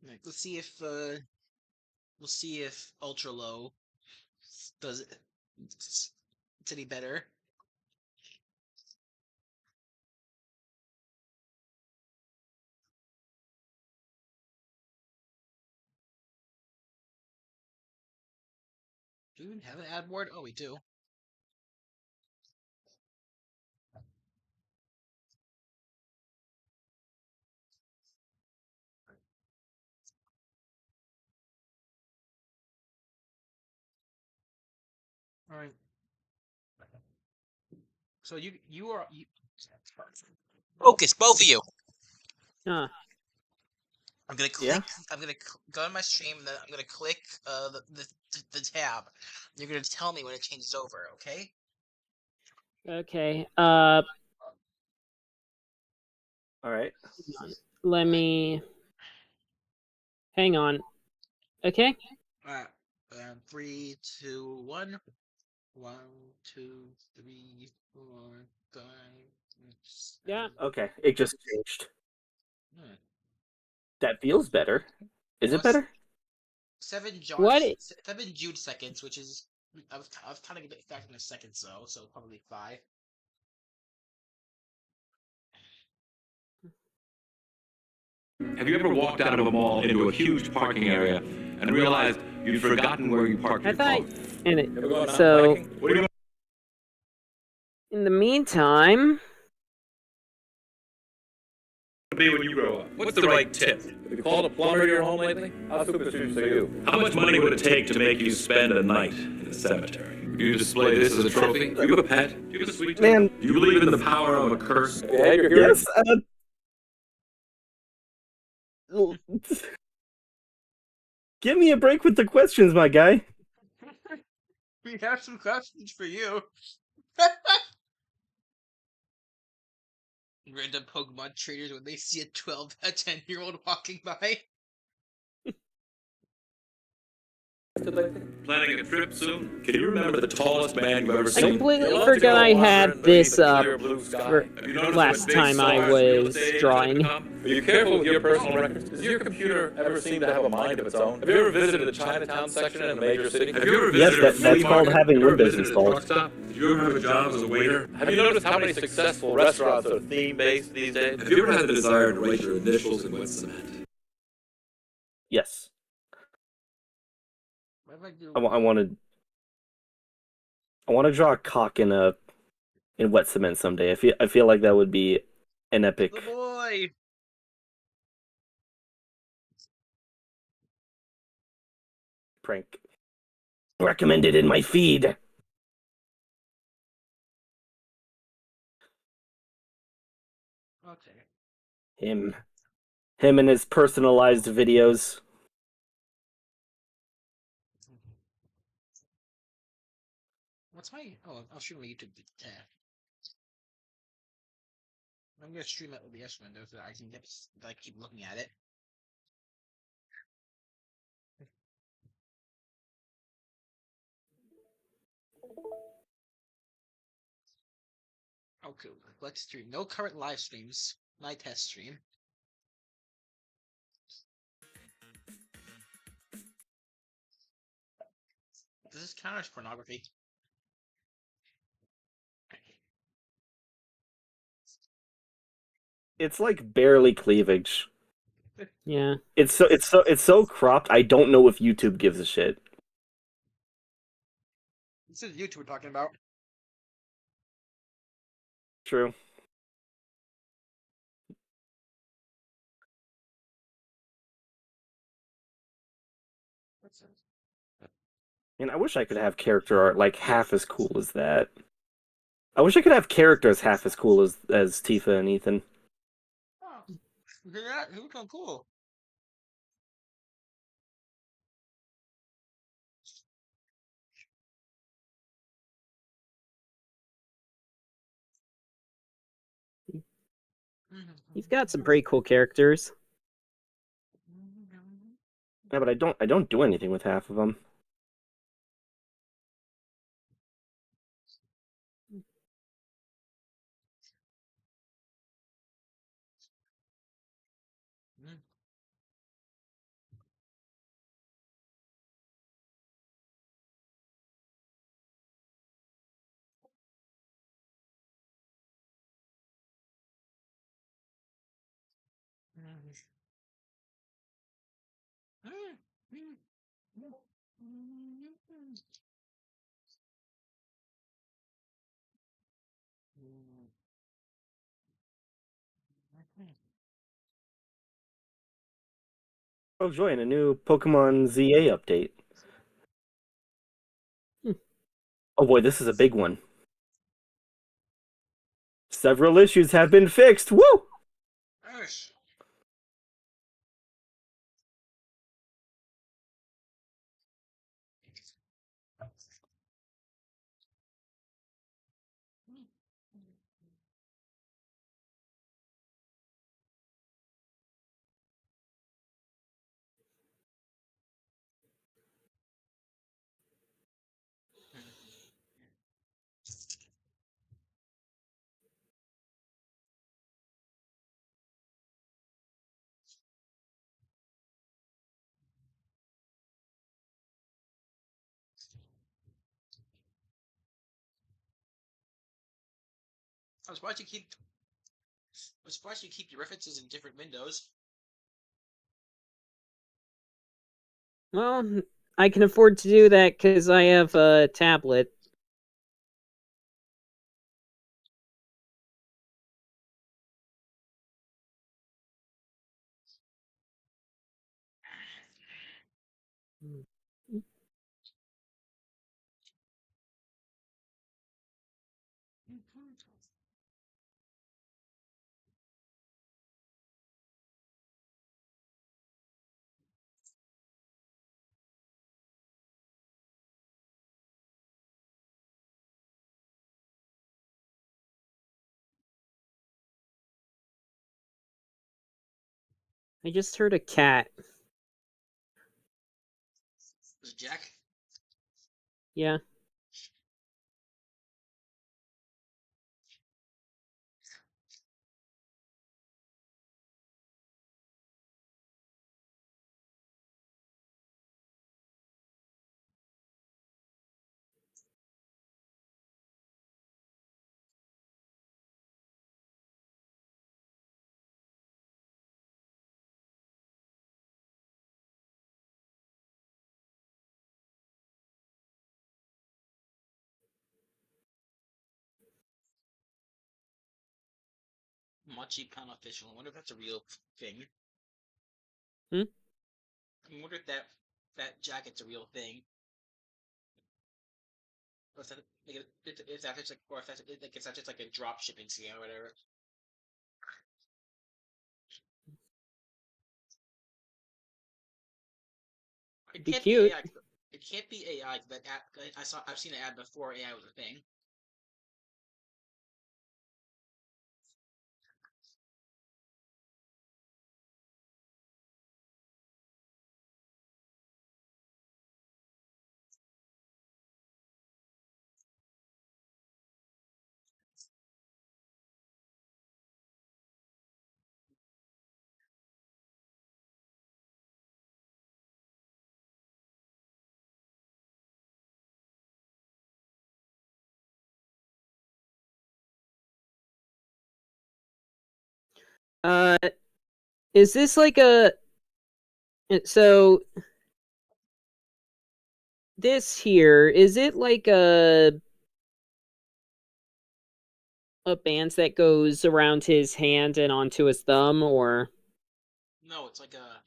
Like, we'll see if ultra low does it. It's any better. Do we even have an ad board? Oh, we do. All right. So you focus, both of you. Huh. I'm gonna Yeah? click. I'm gonna go on my stream. And then I'm gonna click the tab. You're gonna tell me when it changes over. Okay? Okay. All right. Let me. Hang on. Okay. All right. 3, 2, 1. 1, 2, 3, 4, 5, 6, Yeah. 7. Okay, it just changed. Hmm. That feels better. Is it better? 7 What? 7 Jude seconds, which is I was kind of expecting a second, so probably 5. Have you ever walked out of a mall into a huge parking area and realized you'd forgotten where you parked I your car? thought. And it. Ever gone out So. biking? What do you In the meantime. want to be when you grow up? What's the right tip? Have you called a plumber to your home lately? How superstitious are you? How much money would it take to make you spend a night in a cemetery? Would you display this as a trophy? Do you have a pet? Do you have a sweet tooth? Man. Do you believe in the power of a curse? Yes. Give me a break with the questions, my guy. We have some questions for you. Random Pokemon traders when they see a 10-year-old walking by. Planning a trip soon? Can you remember the tallest man you've ever I seen? completely You'll love to forgot go I had wandering this beneath a up clear blue sky. for Have you noticed last what big time I stars real was estate agents have drawing. become? Be careful with your personal records. Does your computer ever seem to have a mind of its own? Have you ever visited the Chinatown section in a major city? Have you ever Yes, visited a flea that's called market? having Have you ever Windows visited a installed. truck stop? Did you ever have a job as a waiter? Have you noticed how many successful restaurants are theme-based these days? Have you ever had the desire to write your initials in wet cement? Yes. What if I do? I want to draw a cock in wet cement someday. I feel like that would be an epic The boy. prank. Recommended in my feed. Okay. Him and his personalized videos. What's my? Oh, I'll stream my YouTube tab. I'm gonna stream at OBS window so that I can keep looking at it. Okay, let's stream. No current live streams. My test stream. This is counters pornography. It's like barely cleavage. Yeah. It's so cropped. I don't know if YouTube gives a shit. This is YouTube we're talking about. True. What's this? And I wish I could have character art like half as cool as that. I wish I could have characters half as cool as Tifa and Ethan. Oh, look at that. Who's so cool? He's got some pretty cool characters. Yeah, but I don't do anything with half of them. Oh, join a new Pokemon ZA update. Hmm. Oh boy, this is a big one. Several issues have been fixed. Woo! Yes. I'm surprised you keep. I'm surprised you keep your references in different windows. Well, I can afford to do that because I have a tablet. I just heard a cat. Was it Jack? Yeah. Mochi Pan official. I wonder if that's a real thing. Hmm? I wonder if that jacket's a real thing. Or if, that, like, if that's just like, or if that's like it's not just like a drop shipping scam or whatever. It Be can't be cute. AI. It can't be AI. That ad, I've seen an ad before AI was a thing. Uh, is this like a... So, this here, is it like a band that goes around his hand and onto his thumb, or... No, it's like a.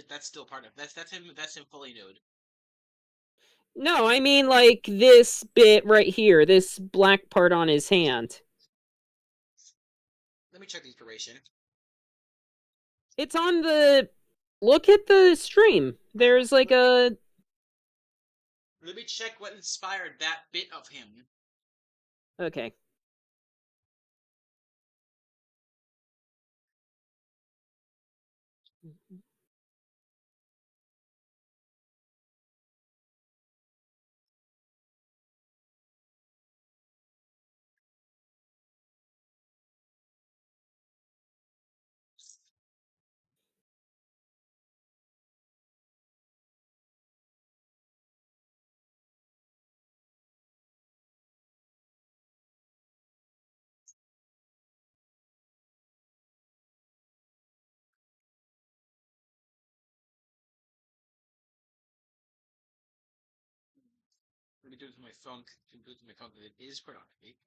That's still part of that's him. That's him fully nude. No, I mean like this bit right here, this black part on his hand. Let me check the inspiration. It's on the... Look at the stream. There's like a... Let me check what inspired that bit of him. Okay. Let me do it with my phone. Do it with my phone. It is pornography.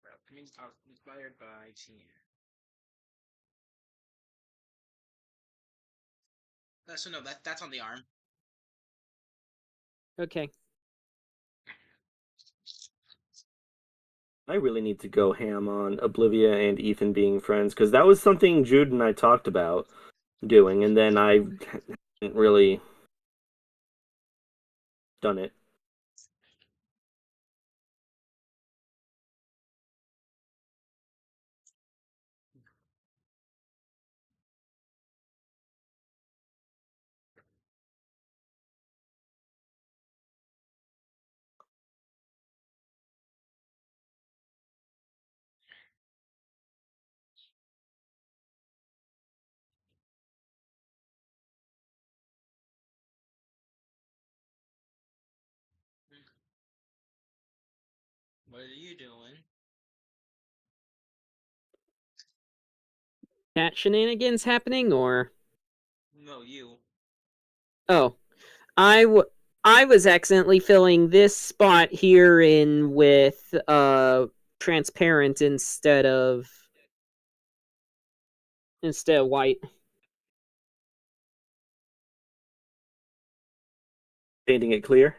Well, inspired by Tina. So no, that's on the arm. Okay. I really need to go ham on Oblivia and Ethan being friends because that was something Jude and I talked about doing, and then I haven't really done it. What are you doing? Cat shenanigans happening, or No, you. oh, I was accidentally filling this spot here in with transparent instead of white. Painting it clear.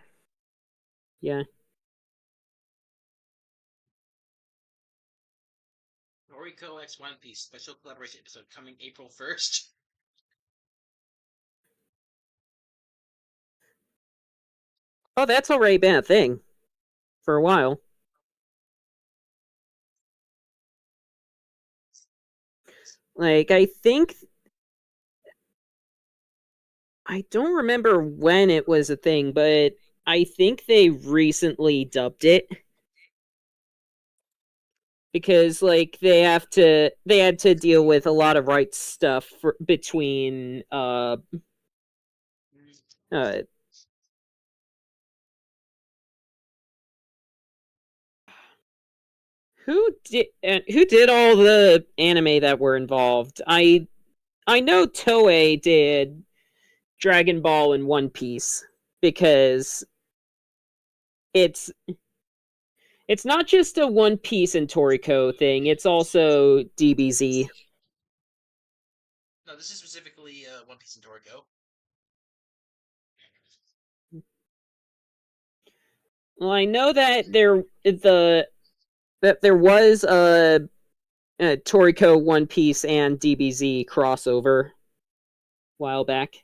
Yeah. Noriko X One Piece special collaboration episode coming April 1st. Oh, that's already been a thing for a while. Like, I think I don't remember when it was a thing, but I think they recently dubbed it. Because like they had to deal with a lot of rights stuff between uh who did all the anime that were involved. I know Toei did Dragon Ball and One Piece because it's not just a One Piece and Toriko thing, it's also DBZ. No, this is specifically One Piece and Toriko. Well, I know that there was a Toriko, One Piece, and DBZ crossover a while back.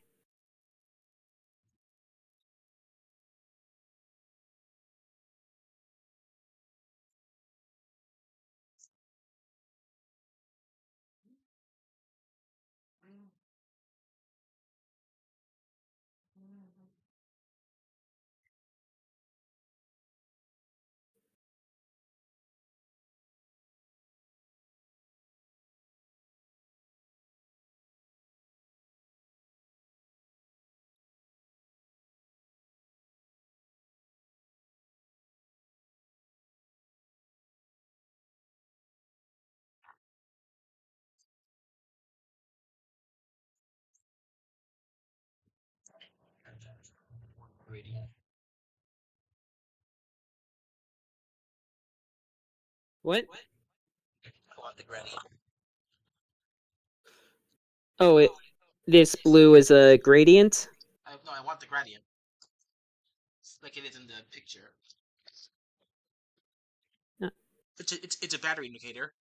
What? I want the gradient. Oh, this blue is a gradient? No, I want the gradient. Like it is in the picture. Uh. It's a battery indicator.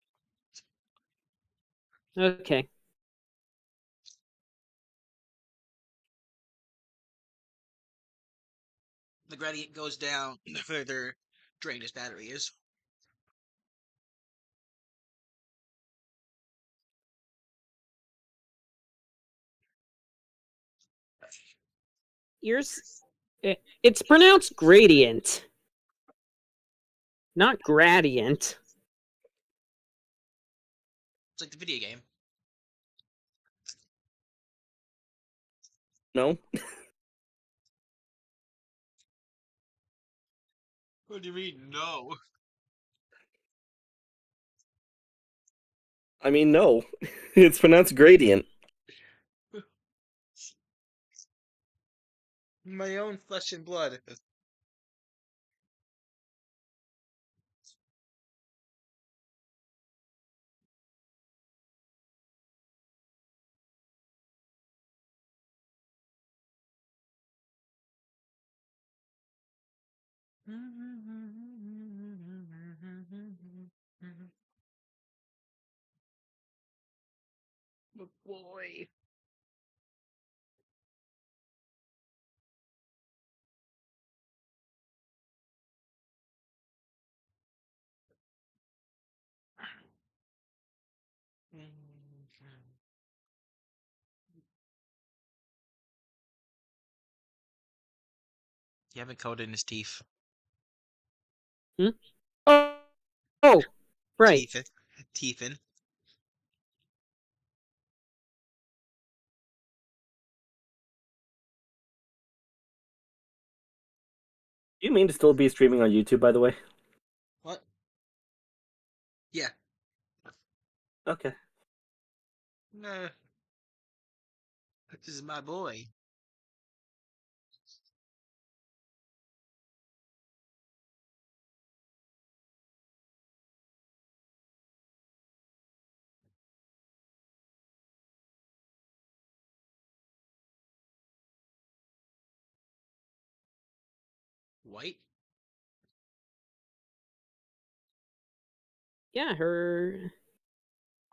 Okay. The gradient goes down the further drained his battery is. It's pronounced gradient, not gradient. It's like the video game. No. What do you mean, no? I mean, no. It's pronounced gradient. My own flesh and blood. Oh boy. You haven't coded in his teeth. Hmm? Oh, right. Teethin. Teethin. Do you mean to still be streaming on YouTube, by the way? What? Yeah. Okay. No. This is my boy. White? Yeah, her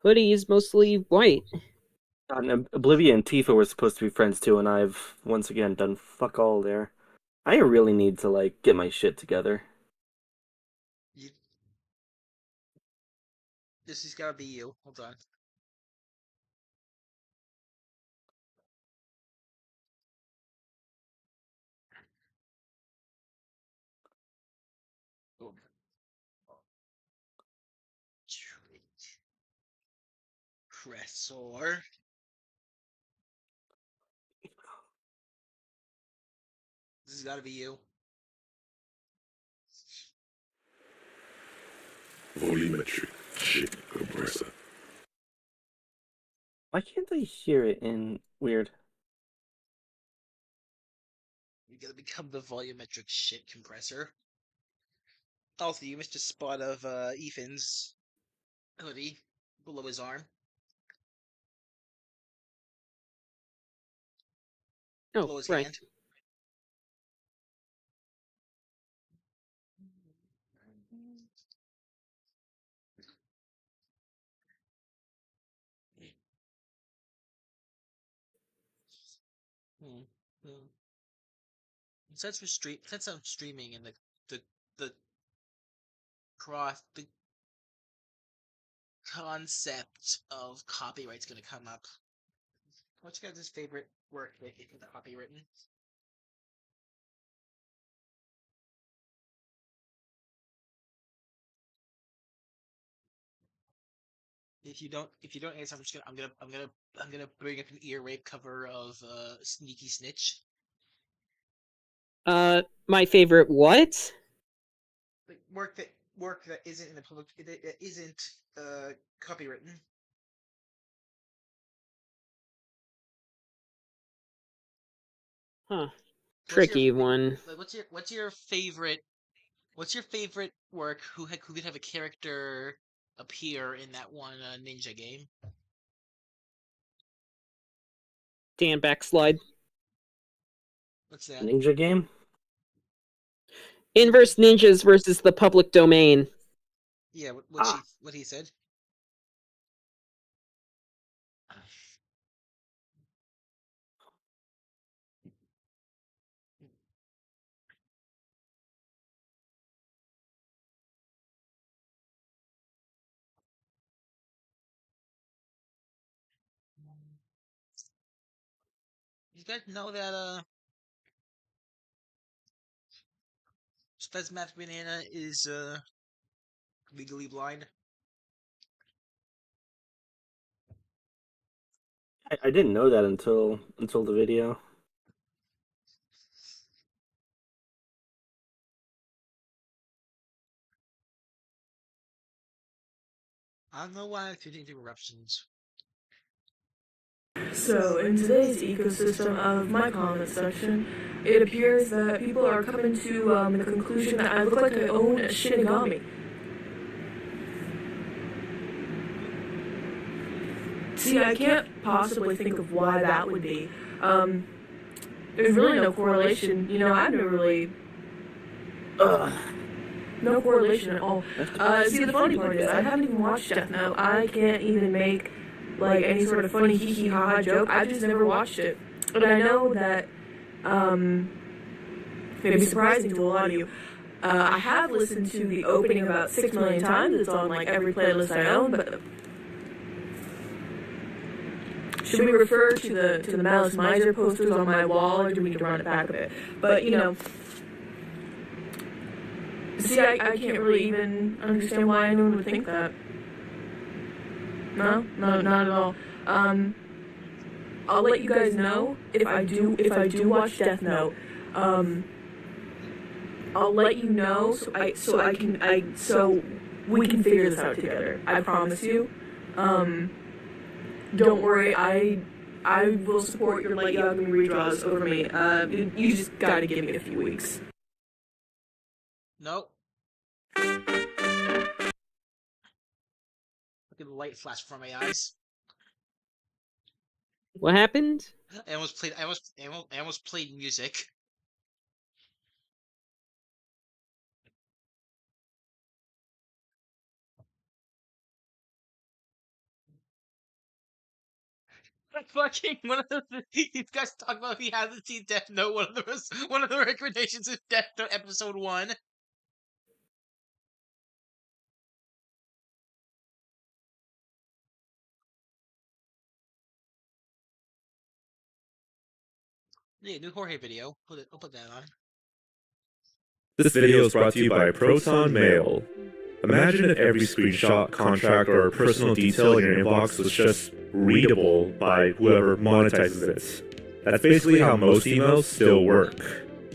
hoodie is mostly white. And Oblivia and Tifa were supposed to be friends too, and I've once again done fuck all there. I really need to like get my shit together. You... This has gotta be you. Hold on. Boom. Cressor. This has gotta be you. Volumetric shit compressor. Why can't I hear it in weird? You gotta become the volumetric shit compressor. Also, you missed a spot of Ethan's hoodie below his arm. Oh, Below his right. hand. Hmm. Hmm. Since I'm streaming and the the concept of copyright's gonna come up. What's your guys' favorite work that isn't copywritten? If you don't answer, I'm gonna bring up an ear rape cover of Sneaky Snitch. My favorite what? Like work that isn't in the public that isn't copywritten. Huh. What's your Tricky one. like what's your favorite work who could have a character appear in that one ninja game? Dan Backslide. What's that? Ninja game? Inverse ninjas versus the public domain. Yeah, Ah. what he said. You guys know that Spez Math Banana is legally blind? I didn't know that until the video. I don't know why I'm doing interruptions. So, in today's ecosystem of my comment section, it appears that people are coming to the conclusion that I look like I own a Shinigami. See, I can't possibly think of why that would be. There's really no correlation. You know, I've never really... no correlation at all. See, the funny part is, I haven't even watched Death Note. I can't even make, like, any sort of funny hee-hee ha-ha joke. I've just never watched it. But I know that, may be surprising to a lot of you. I have listened to the opening about 6 million times. It's on, like, every playlist I own, but... Should we refer to the Malice Miser posters on my wall, or do we need to run it back a bit? But, you know... See, I can't really even understand why anyone would think that. No, not at all. I'll let you guys know if I do watch Death Note. I'll let you know so we can figure this out together. I promise you. Don't worry, I will support your Light Yagami redraws over me. You just gotta give me a few weeks. Nope. Look at the light flash from my eyes. What happened? I almost played music. Fucking one of the you guys talk about if he hasn't seen Death Note. One of the recommendations is Death Note episode 1. Yeah, new Jorge video. I'll put that on. This video is brought to you by Proton Mail. Imagine if every screenshot, contract, or personal detail in your inbox was just readable by whoever monetizes it. That's basically how most emails still work.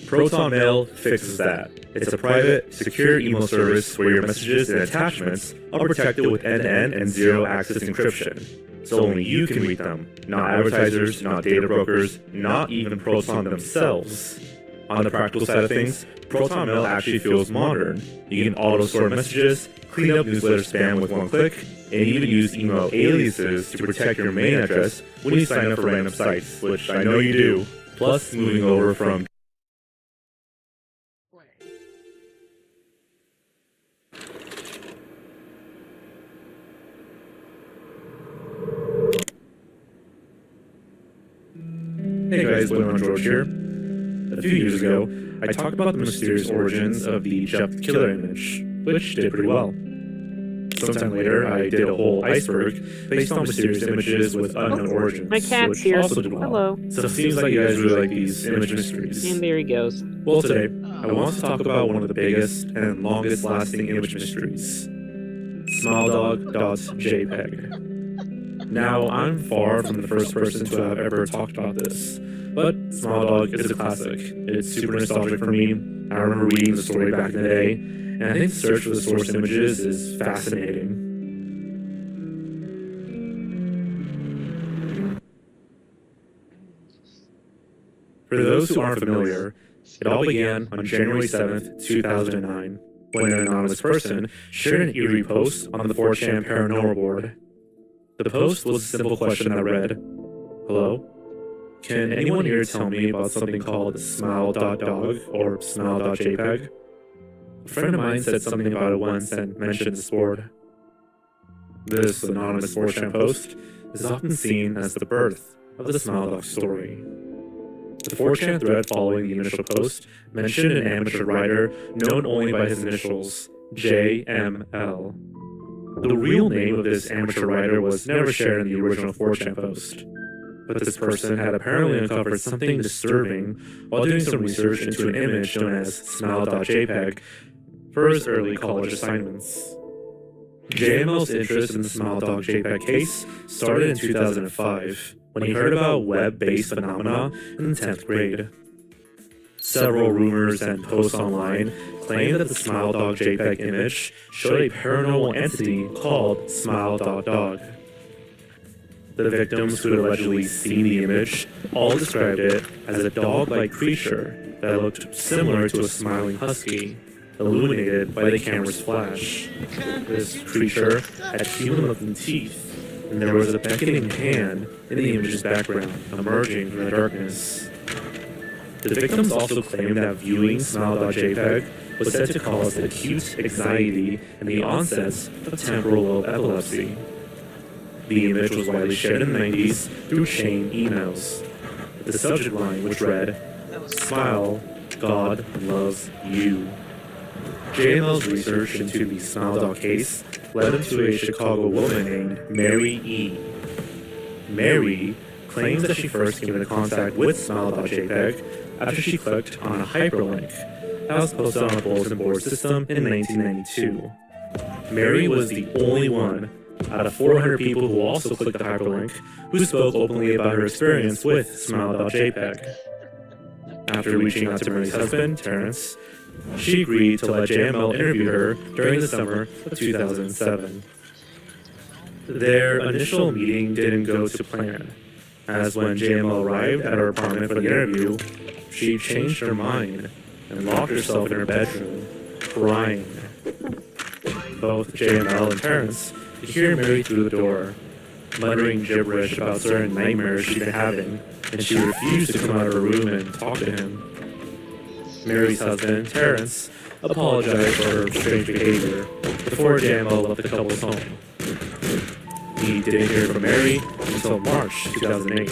Proton Mail fixes that. It's a private, secure email service where your messages and attachments are protected with end-to-end and zero-access encryption. So only you can read them, not advertisers, not data brokers, not even Proton themselves. On the practical side of things, Proton Mail actually feels modern. You can auto-sort messages, clean up newsletter spam with one click, and even use email aliases to protect your main address when you sign up for random sites, which I know you do. Plus, moving over from Hey guys, William George here. A few years ago, I talked about the mysterious origins of the Jeff the Killer image, which did pretty well. Sometime later, I did a whole iceberg based on mysterious images with unknown origins, My cat's which here. also did well. Hello. So it seems like you guys really like these image mysteries. And there he goes. Well, today, I want to talk about one of the biggest and longest lasting image mysteries, SmileDog.jpg. Now, I'm far from the first person to have ever talked about this, but SmileDog is a classic. It's super nostalgic for me. I remember reading the story back in the day, and I think the search for the source images is fascinating. For those who aren't familiar, it all began on January 7th, 2009, when an anonymous person shared an eerie post on the 4chan Paranormal board. The post was a simple question that read, "Hello? Can anyone here tell me about something called smile.dog or smile.jpg? A friend of mine said something about it once and mentioned this board." This anonymous 4chan post is often seen as the birth of the SmileDog story. The 4chan thread following the initial post mentioned an amateur writer known only by his initials, JML. The real name of this amateur writer was never shared in the original 4chan post, but this person had apparently uncovered something disturbing while doing some research into an image known as smile.jpg for his early college assignments. JML's interest in the smile.jpg case started in 2005 when he heard about web-based phenomena in the 10th grade. Several rumors and posts online claim that the Smile Dog JPEG image showed a paranormal entity called Smile.Dog. The victims who had allegedly seen the image all described it as a dog-like creature that looked similar to a smiling husky, illuminated by the camera's flash. This creature had human-looking teeth, and there was a beckoning hand in the image's background, emerging from the darkness. The victims also claimed that viewing Smile.JPEG was said to cause acute anxiety and the onsets of temporal lobe epilepsy. The image was widely shared in the 90s through chain emails. The subject line, which read, "Smile, God loves you." JML's research into the Smile Dog case led him to a Chicago woman named Mary E. Mary claims that she first came into contact with Smile.JPEG after she clicked on a hyperlink that was posted on a bulletin board system in 1992. Mary was the only one out of 400 people who also clicked the hyperlink who spoke openly about her experience with Smile.JPEG. After reaching out to Mary's husband, Terrence, she agreed to let JML interview her during the summer of 2007. Their initial meeting didn't go to plan, as when JML arrived at her apartment for the interview, she changed her mind and locked herself in her bedroom, crying. Both JML and Terrence could hear Mary through the door, muttering gibberish about certain nightmares she'd been having, and she refused to come out of her room and talk to him. Mary's husband, Terrence, apologized for her strange behavior before JML left the couple's home. He didn't hear from Mary until March 2008,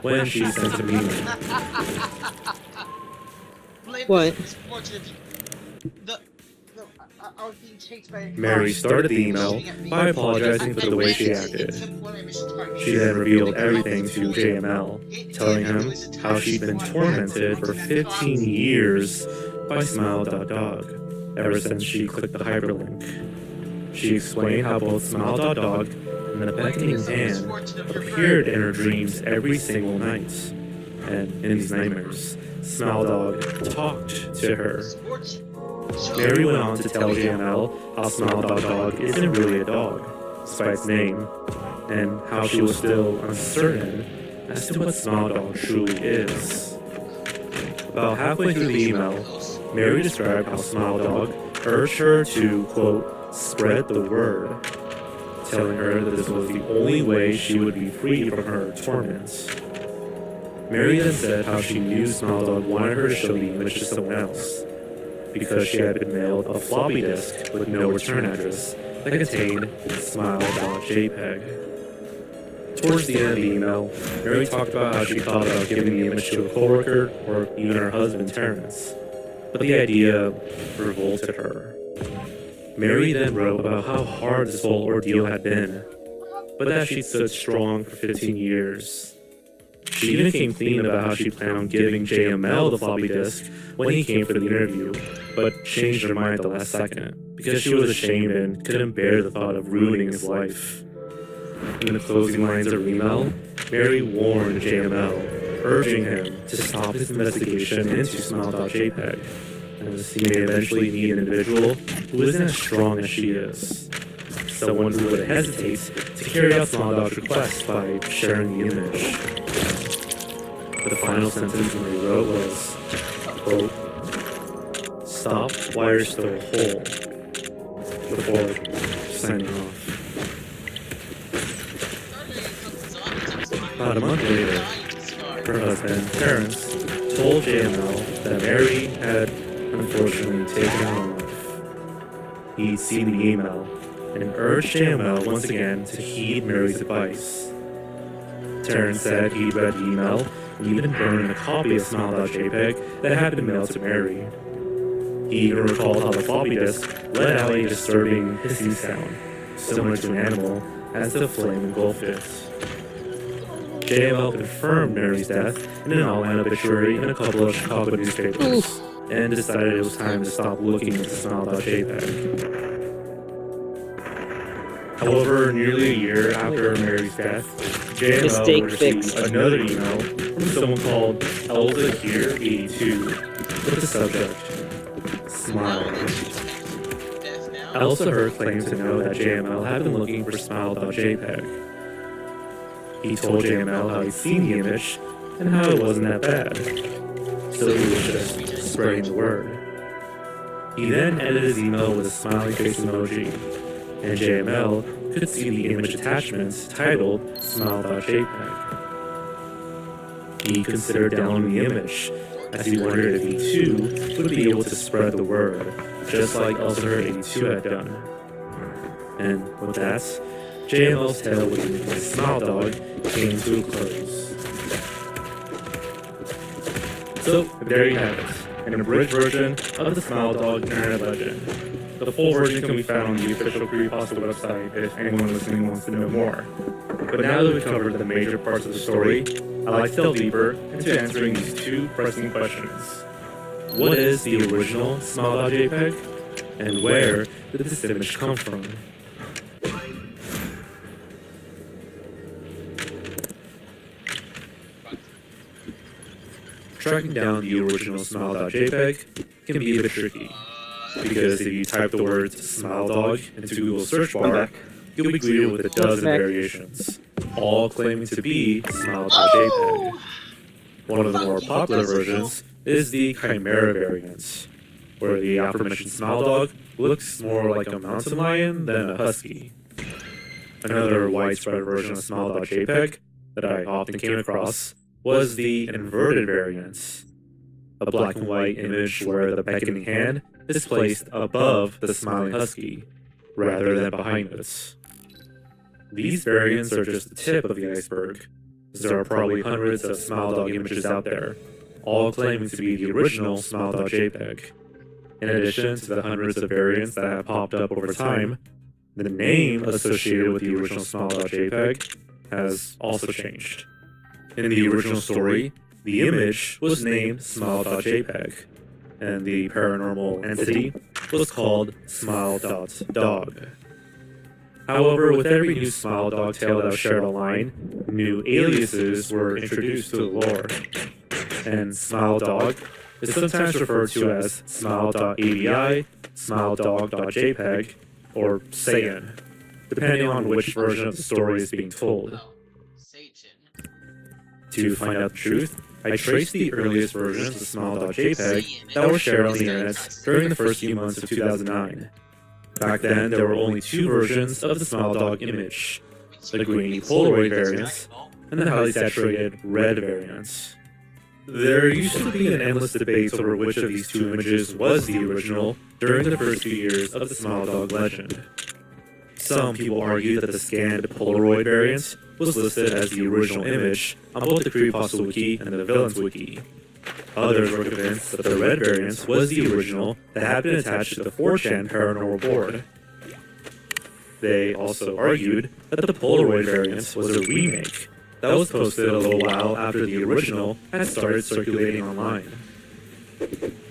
when she sent him an email. What? Mary started the email by apologizing for the way she acted. She then revealed everything to JML, telling him how she'd been tormented for 15 years by Smile.Dog ever since she clicked the hyperlink. She explained how both Smile.Dog and the beckoning hand appeared in her dreams every single night, and in these nightmares, Smile.Dog talked to her. Mary went on to tell JML how Smile.Dog isn't really a dog, despite its name, and how she was still uncertain as to what Smile.Dog truly is. About halfway through the email, Mary described how Smile.Dog urged her to, quote, spread the word, telling her that this was the only way she would be free from her torments. Mary then said how she knew Smile.Dog wanted her to show the image to someone else, because she had been mailed a floppy disk with no return address that contained Smile.JPEG. Towards the end of the email, Mary talked about how she thought about giving the image to a coworker or even her husband, Terrence, but the idea revolted her. Mary then wrote about how hard this whole ordeal had been, but that she'd stood strong for 15 years. She even came clean about how she planned on giving JML the floppy disk when he came for the interview, but changed her mind at the last second because she was ashamed and couldn't bear the thought of ruining his life. In the closing lines of her email, Mary warned JML, urging him to stop his investigation into Smile.JPEG, as he may eventually meet an individual who isn't as strong as she is. Someone who would hesitate to carry out Smile.Dog's request by sharing the image. The final sentence Mary wrote was, quote, stop while you're still whole, before signing off. About a month later, her husband, Terrence, told JML that Mary had unfortunately taken her own life. He'd seen the email and urged JML once again to heed Mary's advice. Terrence said he'd read the email and even burned a copy of Smile.JPEG that had been mailed to Mary. He even recalled how the floppy disk let out a disturbing hissing sound, similar to an animal, as the flame engulfed it. JML confirmed Mary's death in an online obituary in a couple of Chicago newspapers, and decided it was time to stop looking into Smile.JPEG. However, nearly a year after Mary's death, JML received another email from someone called Elza Gear 82, with the subject, Smile. Death now. Elsa Hurt claims to know that JML had been looking for Smile.jpg. He told JML how he'd seen the image and how it wasn't that bad, so he was just spreading the word. He then edited his email with a smiley face emoji, and JML could see the image attachments titled Smile.jpg. He considered downloading the image, as he wondered if he too would be able to spread the word, just like Elsa Hurt 82 had done. And with that, JML's tale with the Smile Dog came to a close. So, there you have it, an abridged version of the Smile Dog internet legend. The full version can be found on the official Creepypasta website if anyone listening wants to know more. But now that we've covered the major parts of the story, I'd like to delve deeper into answering these two pressing questions. What is the original Smile.jpg? And where did this image come from? Tracking down the original Smile.jpg can be a bit tricky, because if you type the words Smile Dog into Google's search bar, you'll be greeted with a dozen variations, all claiming to be Smile.jpg. One of the more popular versions is the Chimera variant, where the aforementioned Smile Dog looks more like a mountain lion than a husky. Another widespread version of Smile.jpg that I often came across was the inverted variant, a black and white image where the beckoning hand is placed above the smiling husky, rather than behind it. These variants are just the tip of the iceberg, as there are probably hundreds of Smile Dog images out there, all claiming to be the original Smile.jpg. In addition to the hundreds of variants that have popped up over time, the name associated with the original Smile.jpg has also changed. In the original story, the image was named Smile.jpg, and the paranormal entity was called Smile.dog. However, with every new Smile Dog tale that was shared online, new aliases were introduced to the lore, and Smile Dog is sometimes referred to as Smile.avi, Smiledog.jpg, or Satan, depending on which version of the story is being told. Satan. To find out the truth, I traced the earliest versions of Smile.jpg that were shared on the internet during the first few months of 2009. Back then, there were only two versions of the Smile Dog image, the grainy Polaroid variant and the highly saturated red variant. There used to be an endless debate over which of these two images was the original during the first few years of the Smile Dog legend. Some people argue that the scanned Polaroid variant was listed as the original image on both the Creepypasta Wiki and the Villains Wiki. Others were convinced that the red variant was the original that had been attached to the 4chan paranormal board. They also argued that the Polaroid variant was a remake that was posted a little while after the original had started circulating online.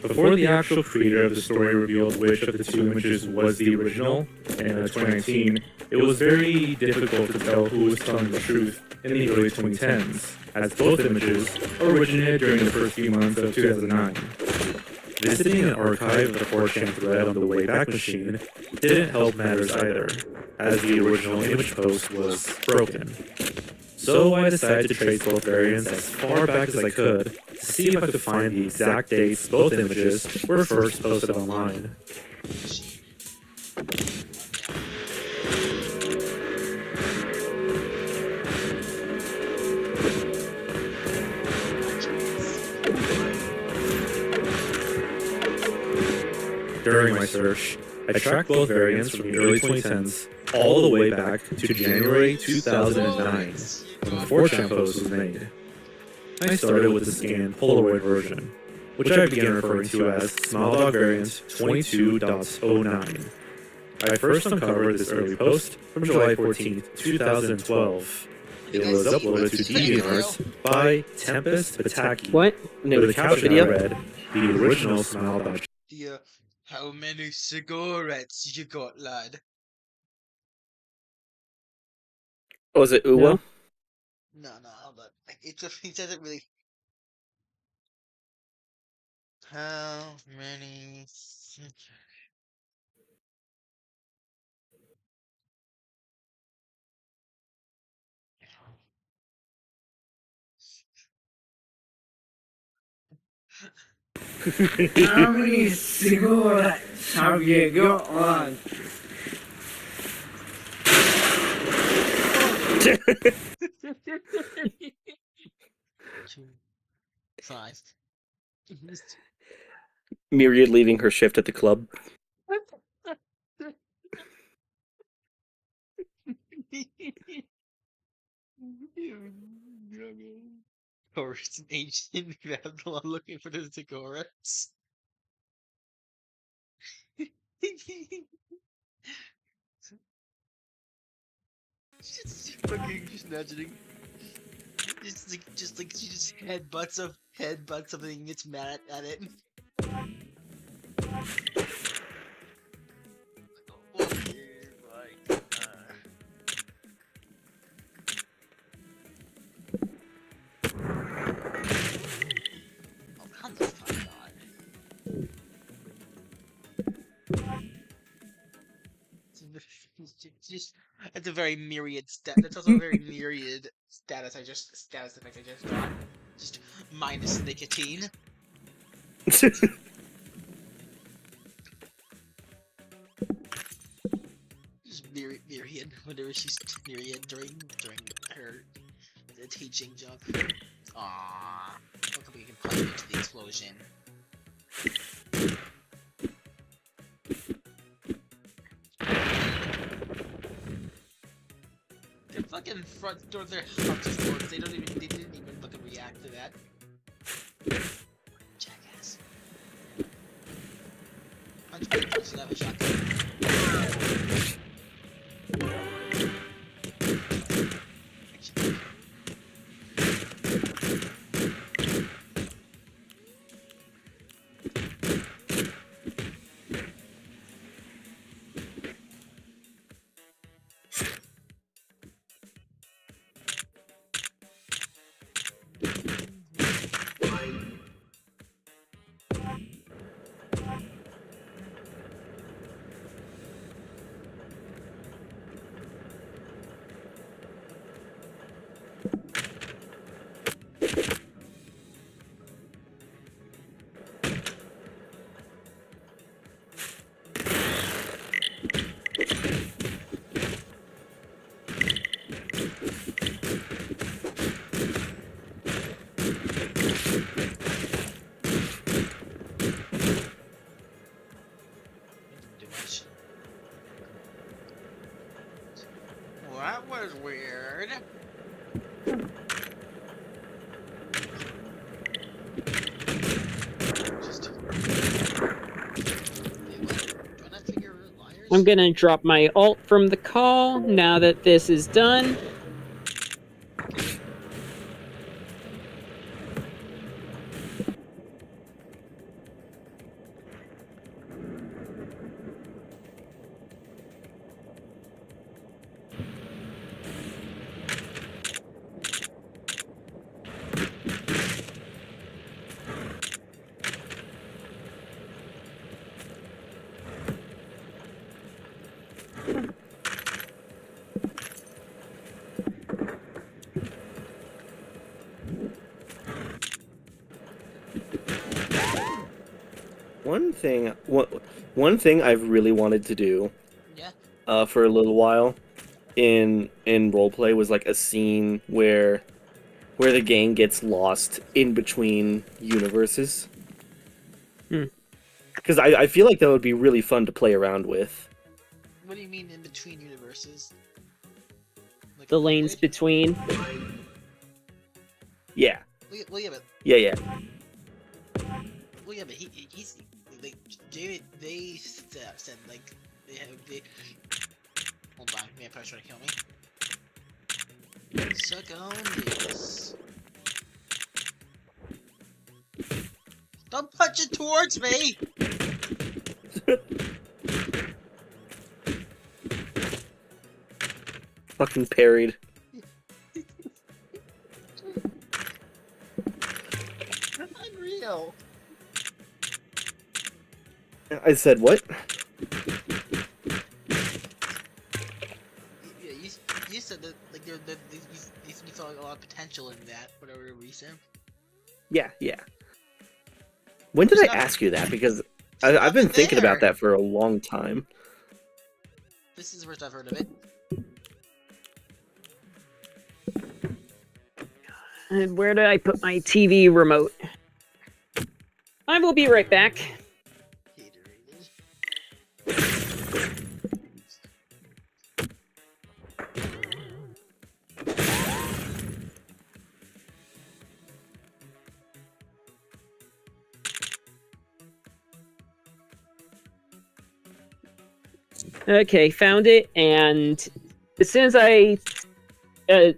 Before the actual creator of the story revealed which of the two images was the original, in 2019, it was very difficult to tell who was telling the truth in the early 2010s, as both images originated during the first few months of 2009. Visiting an archive of the 4chan thread on the Wayback Machine didn't help matters either, as the original image post was broken. So I decided to trace both variants as far back as I could to see if I could find the exact dates both images were first posted online. During my search, I tracked both variants from the early 2010s all the way back to January 2009, when the 4chan post was made. I started with the scanned Polaroid version, which I began referring to as Smile Dog Variant 22.09. I first uncovered this early post from July 14, 2012. It was uploaded to DeviantArt by Tempest Pataki. What? No, With a caption video? that read, "The original Smile Dog." Yeah. How many cigarettes you got, lad? Was it Uwa? No, hold on. It doesn't really. How many? How many cigarettes have you got on? 2, 5. Myriad leaving her shift at the club. Horse and ancient Babylon looking for the cigarettes. Just imagining. Just like she just headbutts something and gets mad at it. Okay, right. Oh, come the fuck on. Just that's a very myriad stat. That's also a very myriad status effect I just got. Just minus nicotine. Just myriad whenever she's myriad during her teaching job. Aww. Look how we can punch into the explosion. The fucking front door of their house is closed. They didn't even fucking react to that. Jackass. Punch me, punch have a shotgun. Actually, too much. Well, that was weird. Just. Do I not figure liars? I'm gonna drop my alt from the call now that this is done. One thing I've really wanted to do Yeah. for a little while in roleplay was like a scene where the gang gets lost in between universes. Hmm. Because I feel like that would be really fun to play around with. What do you mean in between universes? Like The a lanes void? between. Yeah. Well, yeah, but Yeah. he's like they said like they hold on, vampire's trying to kill me. Suck on this. Don't punch it towards me! Fucking parried. Unreal. I said what? Yeah, you said that like you saw a lot of potential in that for whatever reason. Yeah. When did I There's ask you that? Because There's I've been nothing thinking about there. that for a long time. This is the first I've heard of it. And where did I put my TV remote? I will be right back. Haterade. Okay, found it, and as soon as as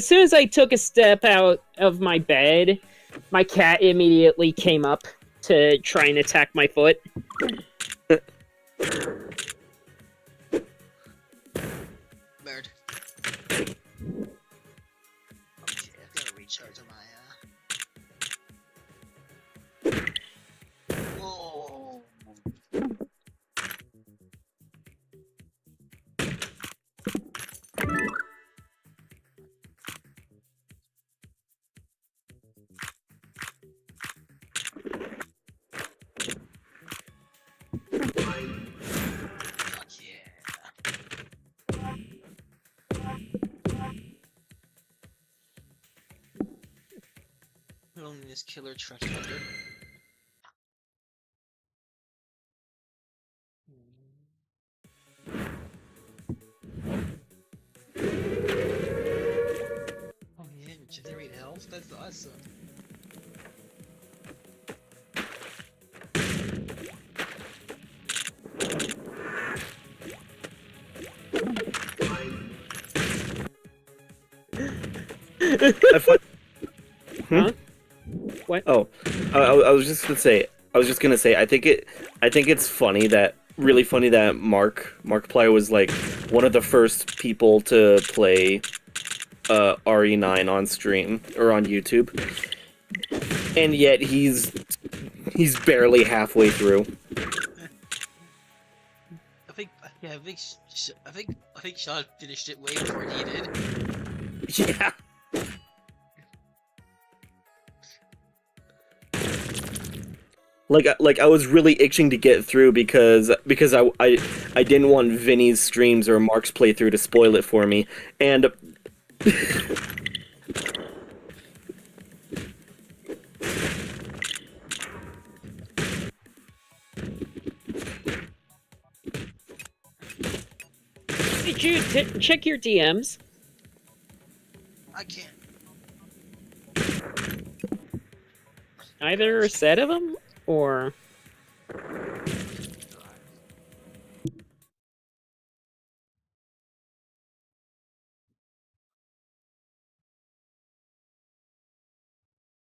soon as I took a step out of my bed, my cat immediately came up to try and attack my foot. Bird. Okay, I've got to recharge on my Whoa. Fuck yeah. Only this killer truck driver. Oh yeah, generate health? That's awesome. I find- Huh? What? Oh, I was just gonna say. I think it's funny that Markiplier was like one of the first people to play RE9 on stream or on YouTube, and yet he's barely halfway through. I think Sean finished it way before he did. Yeah. Like I was really itching to get through because I didn't want Vinny's streams or Mark's playthrough to spoil it for me, and Did you check your DMs? I can't. Either a set of them, or...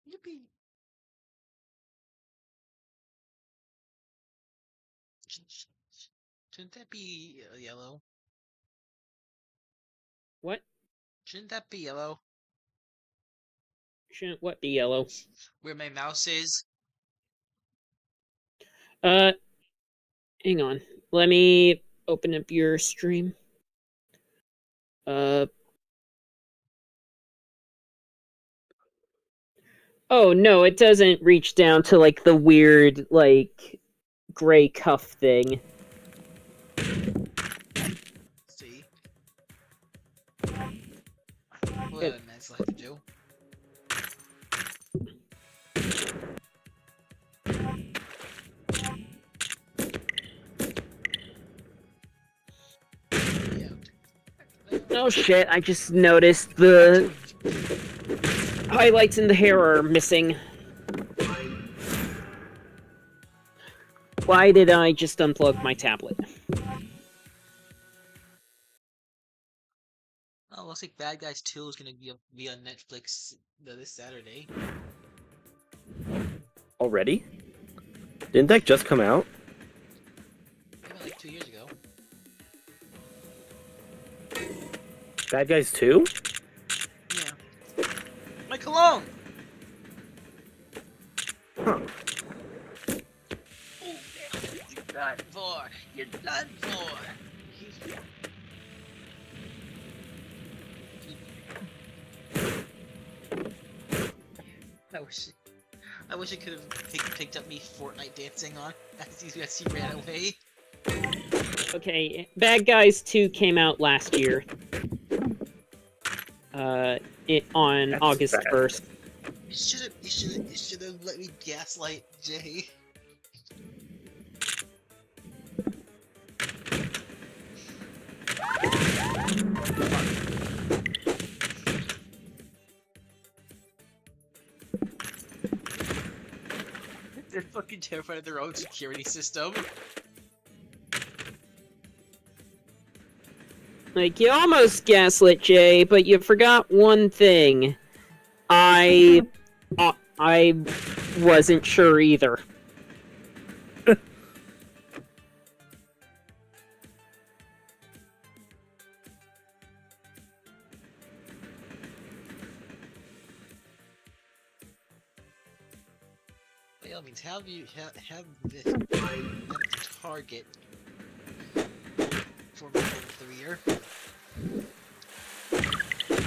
Yippee. Shouldn't that be yellow? What? Shouldn't that be yellow? Shouldn't what be yellow? Where my mouse is? Hang on. Let me open up your stream. Oh, no, it doesn't reach down to, like, the weird, like, gray cuff thing. See? What a nice life to do. Oh shit, I just noticed the highlights in the hair are missing. Why did I just unplug my tablet? Oh, looks like Bad Guys 2 is gonna be on Netflix this Saturday. already? Didn't that just come out? Maybe like 2 years ago. Bad Guys 2? Yeah. My cologne! Huh. Oh, damn. done for. You're done for. I wish I could have picked up me Fortnite dancing on as he ran away. Okay, Bad Guys 2 came out last year. On That's August bad. 1st. You should have let me gaslight Jay. They're fucking terrified of their own security system. Like, you almost gaslit Jay, but you forgot one thing. I wasn't sure either. By all means, have this target for my career.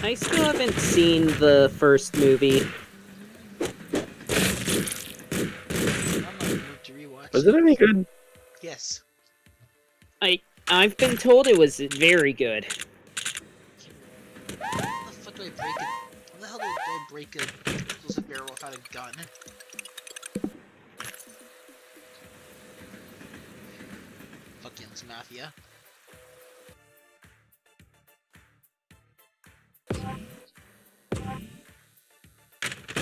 I still haven't seen the first movie. I'm not in the mood to rewatch. Was it any good? Yes. I've been told it was very good. How the fuck do I break it? How the hell do I break a explosive barrel without a gun? Fuck Young's Mafia.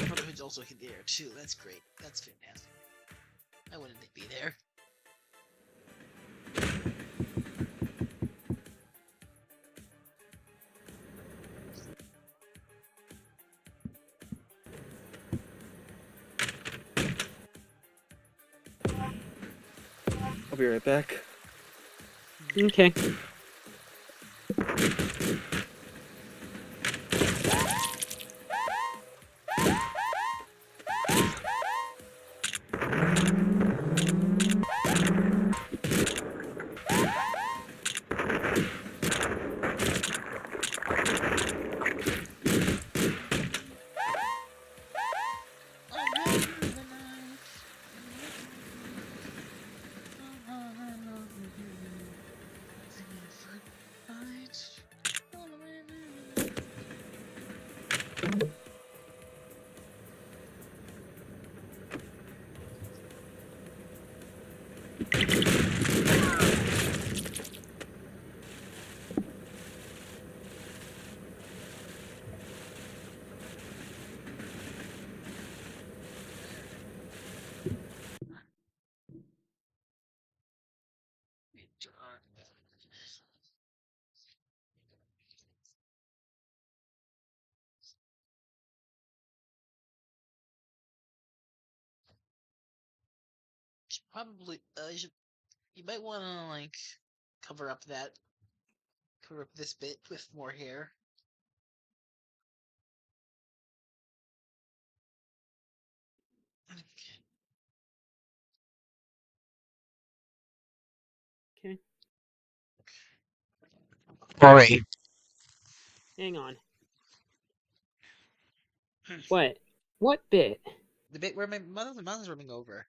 Brotherhood's also there too. That's great. That's fantastic. Why wouldn't it be there? I'll be right back. Okay. Probably, you might want to like cover up this bit with more hair. Okay. Alright. Hang on. What? What bit? The bit where my mother's running over.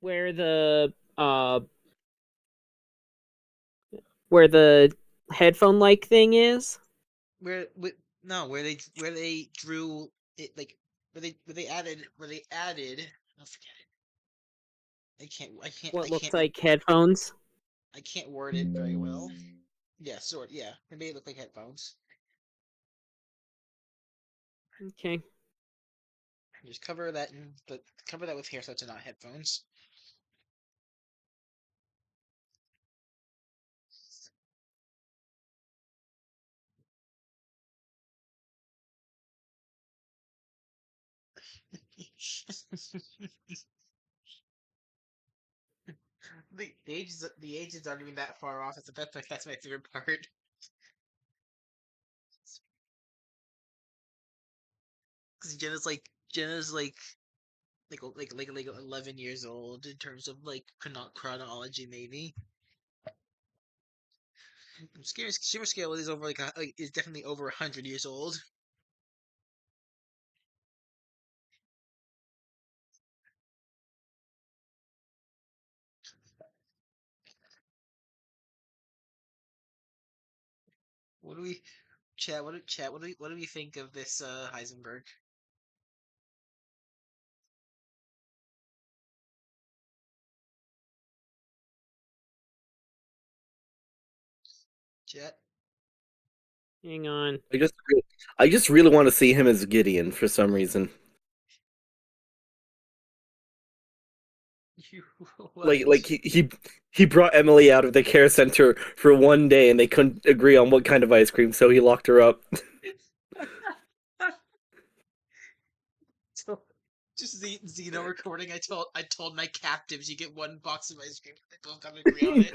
Where the headphone-like thing is? Where they drew it like where they added I forget it. What looks like headphones? I can't word it very well. Yeah, sort yeah. It made it look like headphones. Okay. Just cover that cover that with hair so it's not headphones. The ages aren't even that far off. That's my favorite part. Because Jenna's like like 11 years old in terms of like chronology, maybe. Shimmer Scale is over is definitely over 100 years old. What do we chat? What do we think of this Heisenberg? Chat. Hang on. I just really want to see him as Gideon for some reason. You Like what? he brought Emily out of the care center for one day and they couldn't agree on what kind of ice cream, so he locked her up. So, just the Xeno recording. I told my captives you get one box of ice cream. They both gotta agree on it.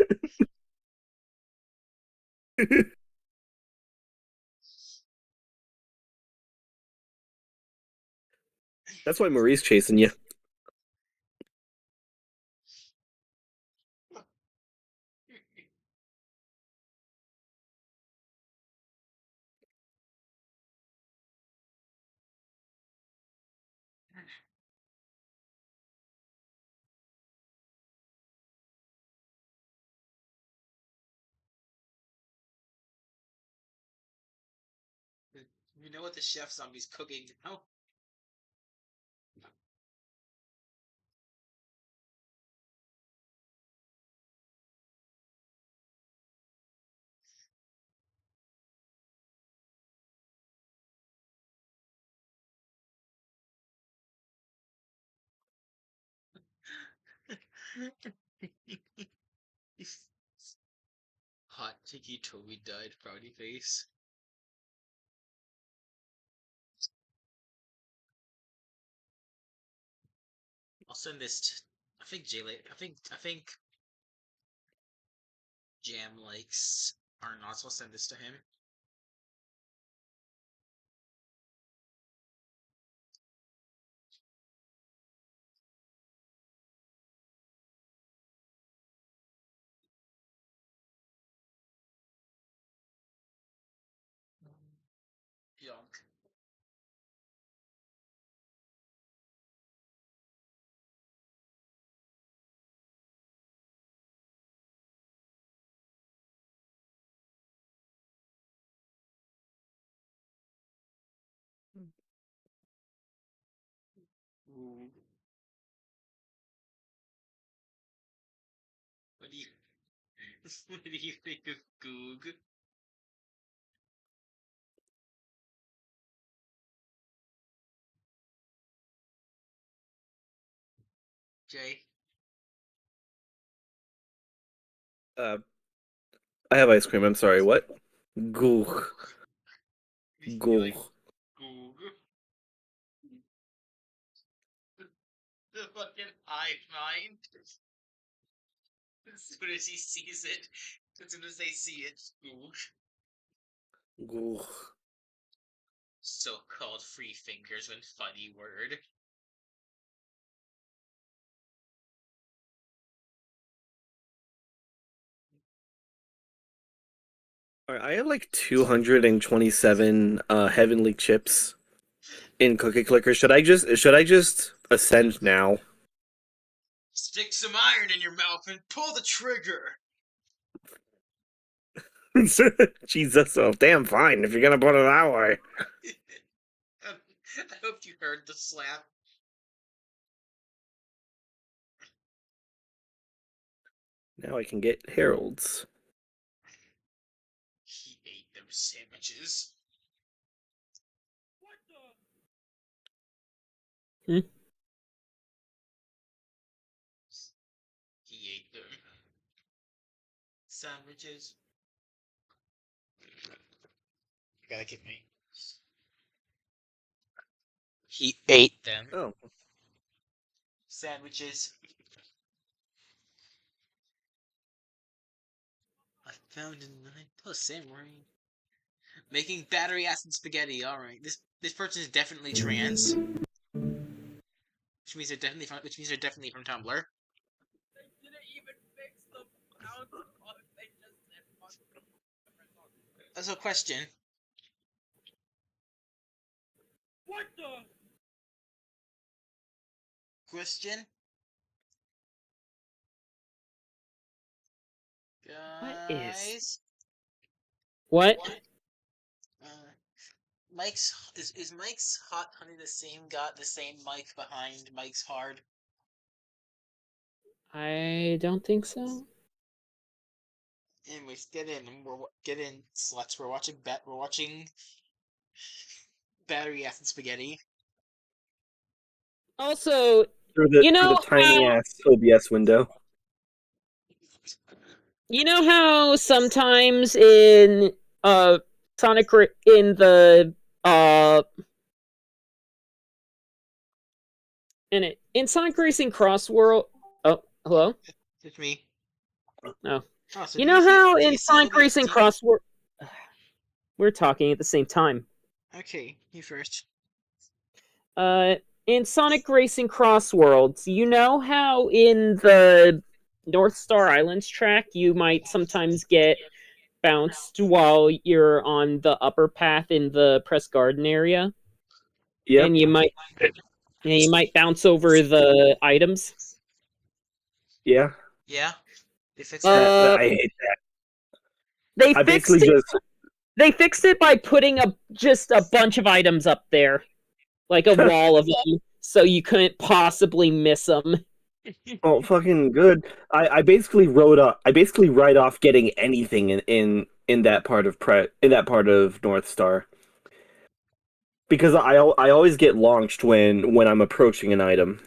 That's why Marie's chasing you. You know what the chef zombie's cooking now? Hot Tiki Toby died, frowny face. I'll send this to. I think Jam likes Arnott, so I'll send this to him. Yonk. Ooh. What do you what do you think of Goog? Jay? I have ice cream. I'm sorry. What? Goo. You Goo. like Goog? The fucking hive mind. As soon as he sees it, as soon as they see it, Goog. Goo. So-called free fingers when funny word. All right, I have like 227 heavenly chips in Cookie Clicker. Should I just ascend now? Stick some iron in your mouth and pull the trigger. Jesus, oh damn fine if you're gonna put it that way. I hope you heard the slap. Now I can get heralds. He ate them sandwiches. Hmm? He ate them sandwiches. I gotta get me. He ate them Oh, sandwiches. I found a 9+ samurai. Making battery acid spaghetti. All right, this person is definitely trans. which means they're definitely from Tumblr. So, question. What the? Question. What is? Guys. What? Uh, is Mike's Hot Honey the same mic behind Mike's Hard? I don't think so. Anyways, get in. Get in, sluts. We're watching Battery Acid Spaghetti. Also, Through the, you know through the tiny how- ass OBS window. you know how sometimes in in the in Sonic Racing Cross World. Oh, hello. It's me. Oh. Oh, so You do know see- how do in you see Sonic OBS Racing too? Cross World. We're talking at the same time. Okay, you first. In Sonic Racing Cross Worlds, you know how in the North Star Islands track you might sometimes get bounced while you're on the upper path in the press garden area, Yep. and you might bounce over the items. Yeah. Yeah. They fixed That, that. I hate that. They I fixed basically it. just They fixed it by putting just a bunch of items up there, like a wall of them, so you couldn't possibly miss them. oh fucking good. I basically write off getting anything in that part of North Star. Because I always get launched when I'm approaching an item.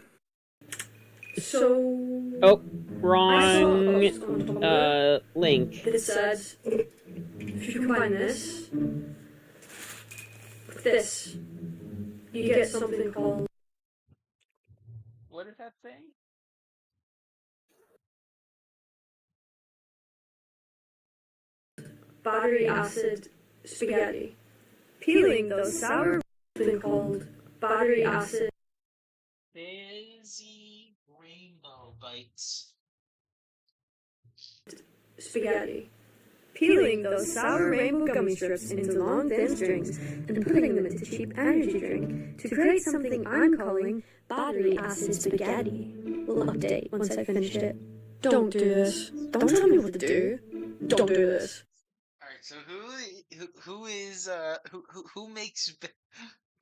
So. Oh, I saw a wrong post on Tumblr link. that says if you combine this with this, you get something called What did that say? battery acid spaghetti. Peeling those sour something called battery acid Busy Rainbow Bites. spaghetti. Peeling those sour rainbow gummy strips into long thin strings and putting them into cheap energy drink to create something I'm calling battery acid spaghetti. We'll update once I finished it. Don't do this. Don't tell me what to do. Don't do this. All right. So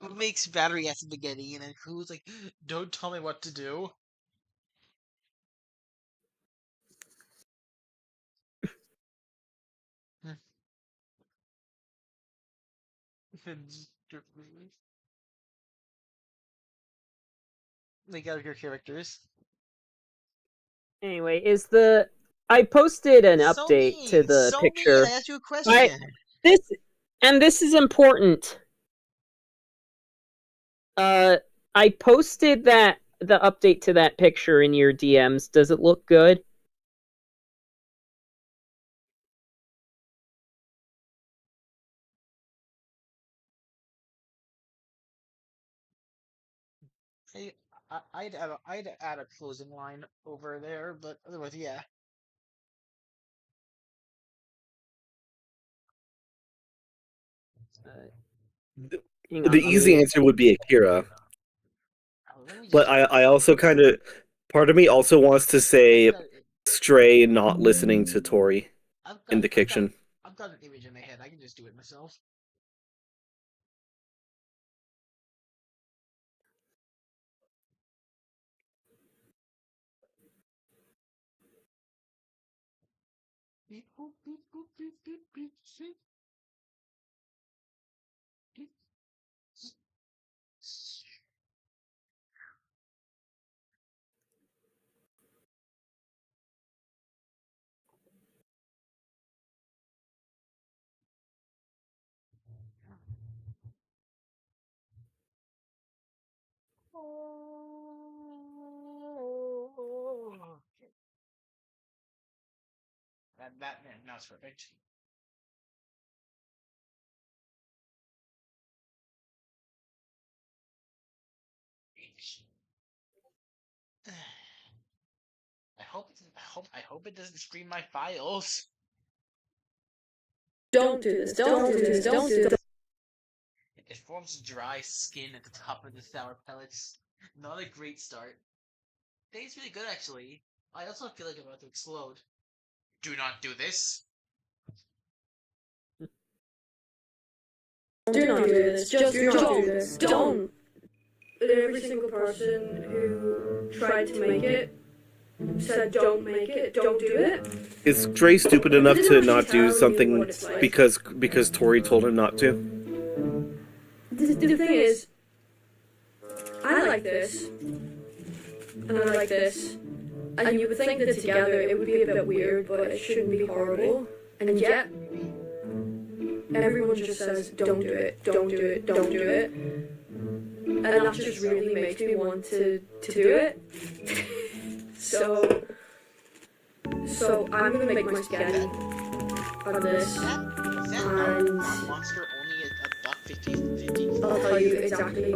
who makes Battery Acid Spaghetti, and then who's like, don't tell me what to do. Make out of your characters. Anyway, I posted an update to the picture. I asked you a question. This is important. I posted the update to that picture in your DMs. Does it look good? I'd add a closing line over there, but otherwise, yeah. Hang on, The easy answer would be Akira. Let me But just- I also kind of, part of me also wants to say Stray not listening to Tori in the kitchen. I've got an image in my head. I can just do it myself. Beep, boop, beep, boop, beep, beep, beep, beep. Beep. Okay. That man, now it's perfect. I hope it doesn't screen my files. Don't do this. Don't do this. Don't do this. It forms dry skin at the top of the sour pellets. Not a great start. Tastes really good, actually. I also feel like I'm about to explode. Do not do this. Do not do this. Just do not do this. Don't. Every single person who tried to make it said don't make it, don't do it. Is Dre stupid enough to not do something because Tori told him not to? The thing is, I like this, and I like this, and you would think that together it would be a bit weird, but it shouldn't be horrible, and yet, everyone just says, don't do it, don't do it, don't do it, and that just really makes me want to do it. So I'm gonna make my spaghetti out of this, Is that and monster only a buck 50? I'll tell you exactly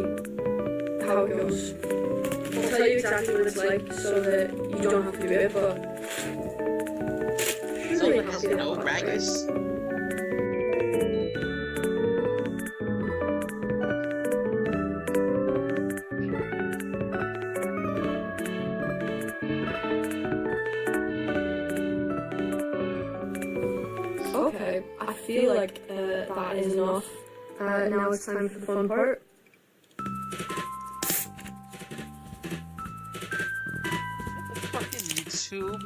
how it goes. I'll tell you exactly what it's like so that you don't have to do it, but So really it has happy no about that, right? braggers? Okay, I feel like that is enough. Now it's time for the fun part. Fucking YouTube.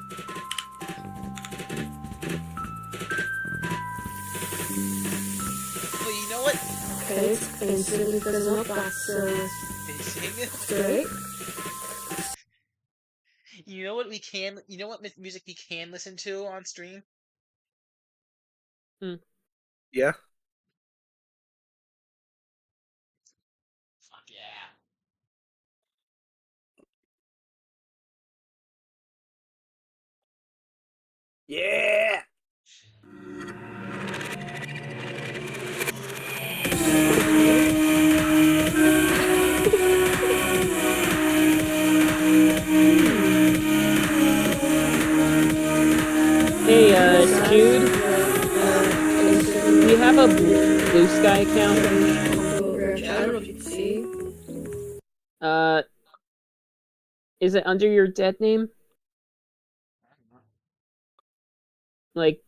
Well, you know what? Okay, it's instantly fizzing up. That's great. You know what we can? You know what music we can listen to on stream? Yeah. Fuck yeah! Yeah. Hey, Jude, do you have a Blue Sky account? I don't know if you can see. Is it under your dead name? Like,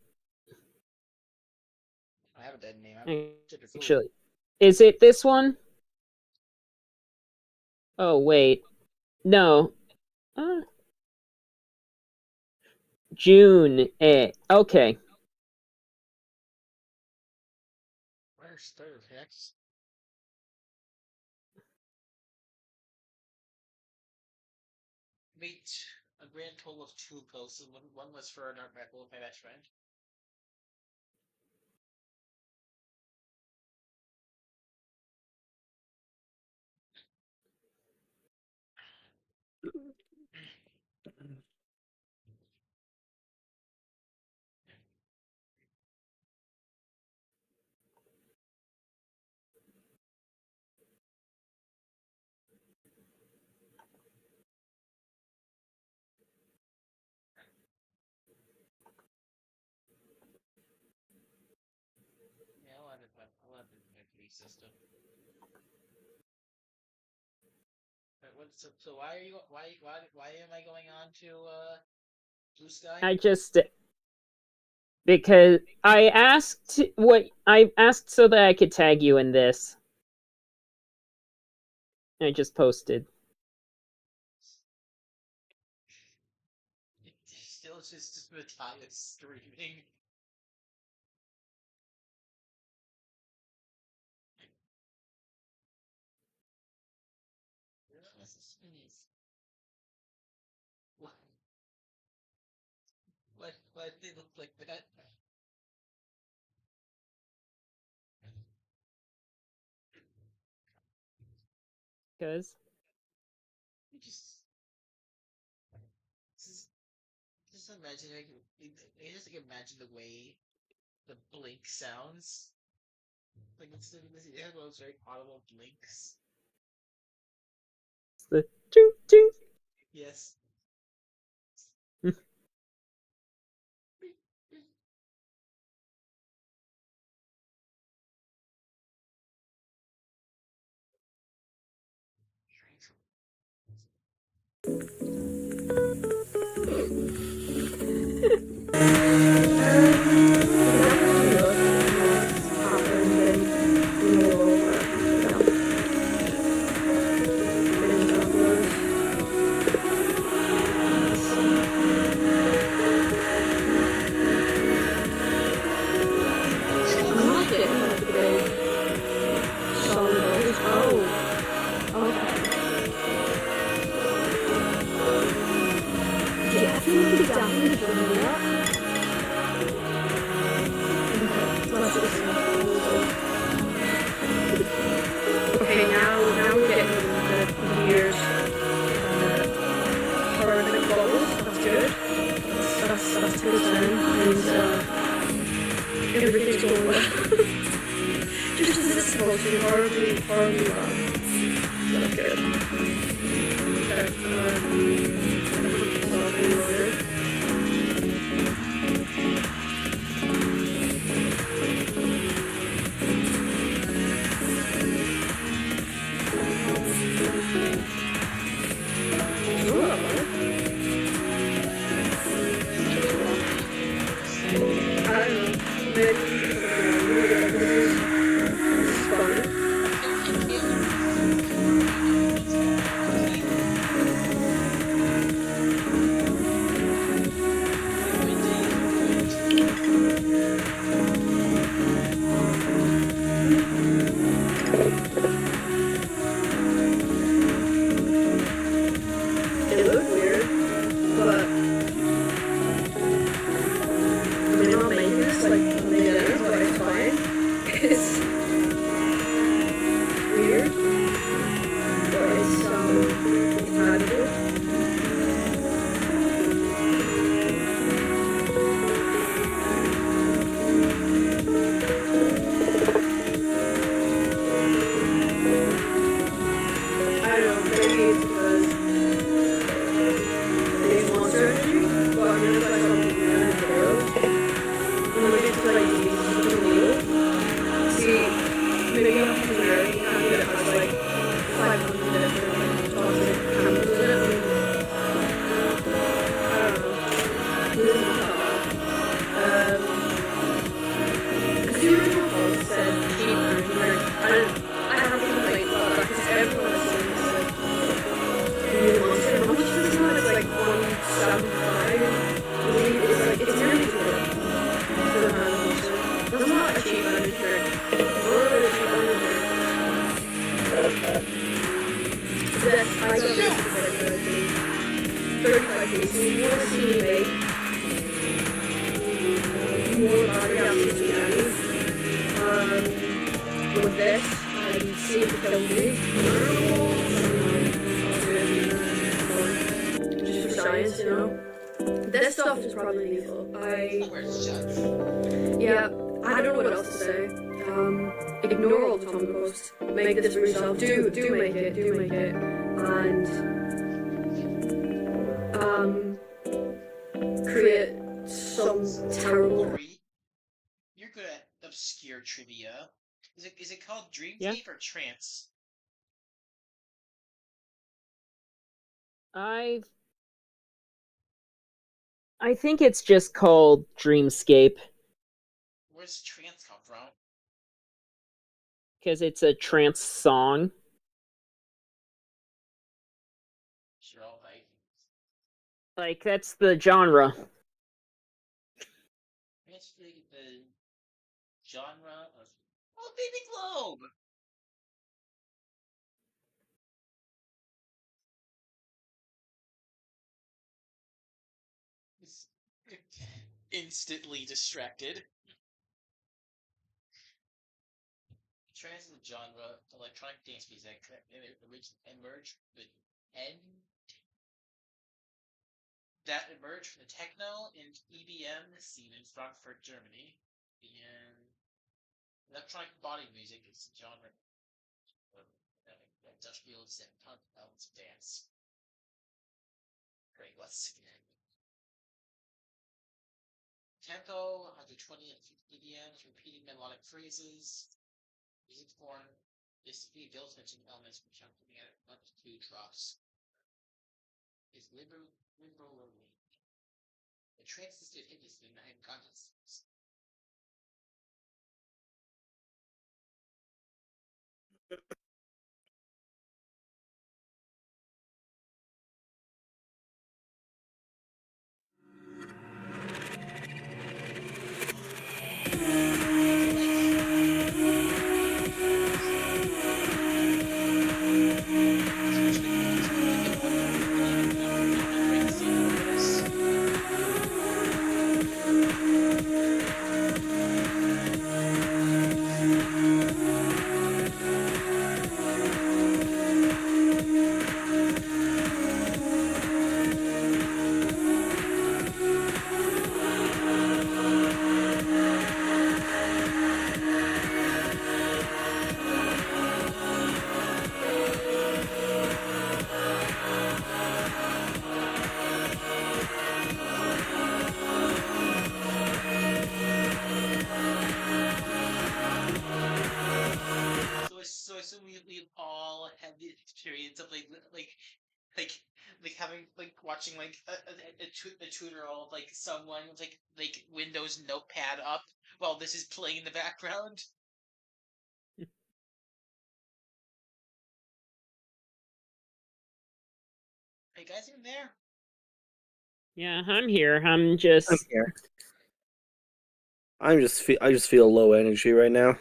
I have a dead name. I'm actually, is it this one? Oh, wait. No. June. Okay. Where's third hex? Made a grand total of 2 posts, and one was for an art raffle with my best friend. Yeah, I'll add it to my police system. But so why are you why am I going on to Blue Sky? I just because I asked so that I could tag you in this. I just posted. Still just Matthias screaming. What? Why did they look like that? Because You just imagine I just like imagine the way the blink sounds. Like it's it has those very audible blinks. the ching ching. Yes. Okay, now we're getting the years. Horrific bubbles, that's good. That's a good sign. Means everything's going well. Just as it's supposed to be horribly well. Not good. Okay, it looked weird, but I mean, I'll make this like later, but it's fine. It's weird, but it's manageable. I don't know, maybe it's because it's monster energy, but I'm gonna play something new in the world. When we get to like the needle, see, maybe up to there, you can't get it has like 500 different toxic chemicals in it. I don't know. This is not that bad. Because the original post said cheap and like, I have a complaint about that because everyone has seen this like new monster. How much does it cost? It's like 175. It's like, it's nearly good for the man monster. That's not a cheap energy drink. Nor a cheap energy drink. This, I got this for like 35 pieces. You want to see me make more battery acid tsunamis with this and see if it kills me. Just for science, you know. This stuff is probably lethal. Where's Chuck? Yeah, I don't know what else to say. Ignore all the Tumblr posts. Make this for yourself. Do make it. And create some terrible. Bree, you're good at obscure trivia. Is it called Dreamscape Yeah. or Trance? I think it's just called Dreamscape Where's Trance come from? because it's a trance song. You're all right. Like that's the genre. Let's think of the genre of Baby Globe. Instantly distracted. Trance is a genre of electronic dance music that emerged with N that emerged from the techno and EBM scene in Frankfurt, Germany. And electronic body music is a genre of industrial and punk elements of dance. Great, let's see. Tempo, 120 and 50 BPMs, repeating melodic phrases. Music form is to be built into elements which I'm putting at 1 to 2 drops. Is liberally The transistor hinges in my consciousness. So I assume we all had the experience of like having watching a tutorial of someone with Windows Notepad up while this is playing in the background. Hey guys, in there? Yeah, I'm here. I'm just. I'm here. I just feel low energy right now.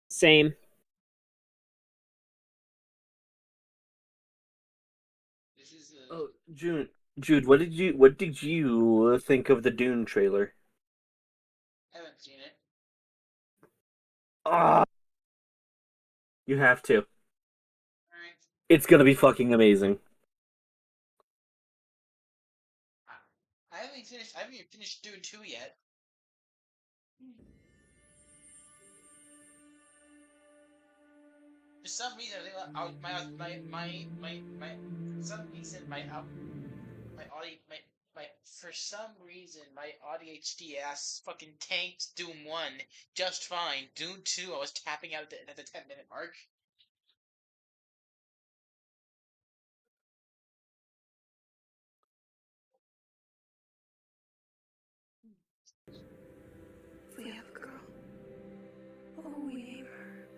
Same. This is Oh, Jude, what did you think of the Dune trailer? I haven't seen it. Ah, you have to. Alright. It's gonna be fucking amazing. I haven't even finished Dune 2 yet. For some reason, I think for some reason for some reason my ADHD ass fucking tanked Doom 1 just fine. Doom 2 I was tapping out at the 10-minute mark. If we have a girl, what will we name her?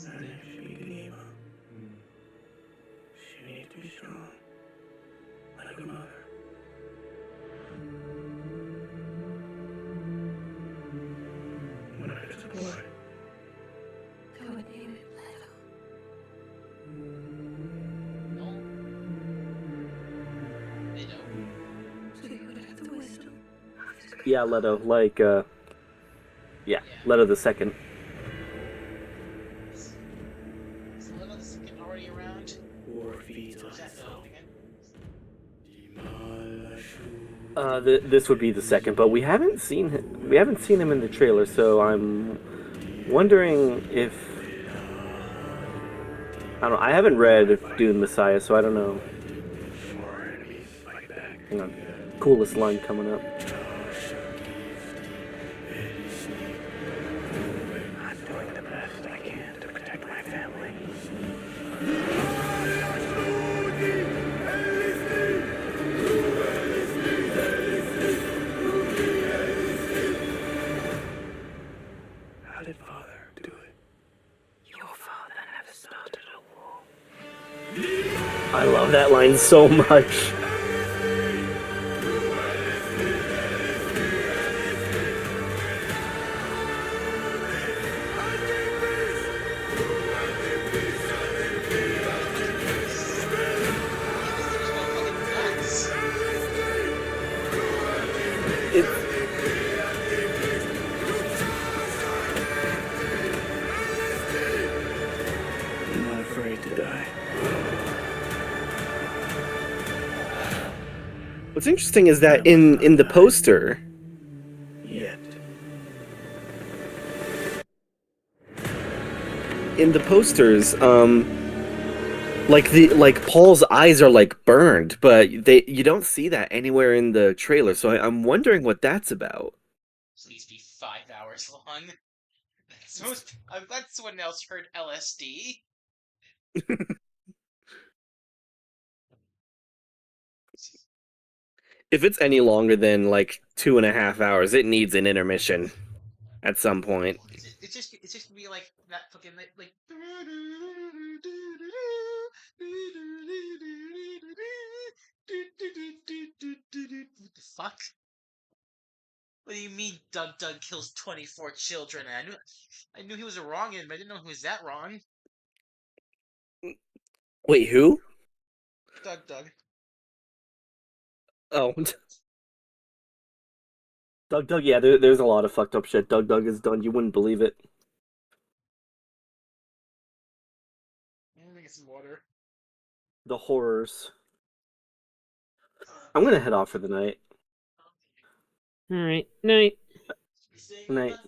I think she needs to be able. She needs to be strong, like a mother. What if it's a boy? I would name it Leto. No. They don't. So you would have the wisdom of his great Yeah, Leto, Leto the second. Is Leto the second already around? War feeds on Is that itself. again? This would be the second, but we haven't seen him in the trailer, so I'm wondering if I don't know. I haven't read Dune Messiah, so I don't know. Hang on, coolest line coming up. I'm doing the best I can to protect my family. How did Father do it? Your father never started a war. I love that line so much. It, I'm not afraid to die. what's interesting is that in the poster, Yet. in the posters, like Paul's eyes are burned, but you don't see that anywhere in the trailer. So I'm wondering what that's about. Please be 5 hours long. I'm glad someone else heard LSD. If it's any longer than like 2.5 hours, it needs an intermission at some point. It's just gonna be like that fucking like. What the fuck? What do you mean Doug kills 24 children? I knew he was a wrongin, but I didn't know he was that wrong. Wait, who? Doug. Oh, Doug. Yeah, there's a lot of fucked up shit Doug has done. You wouldn't believe it. I'm gonna get some water. The horrors. I'm gonna head off for the night. Alright, night. You staying Night. on?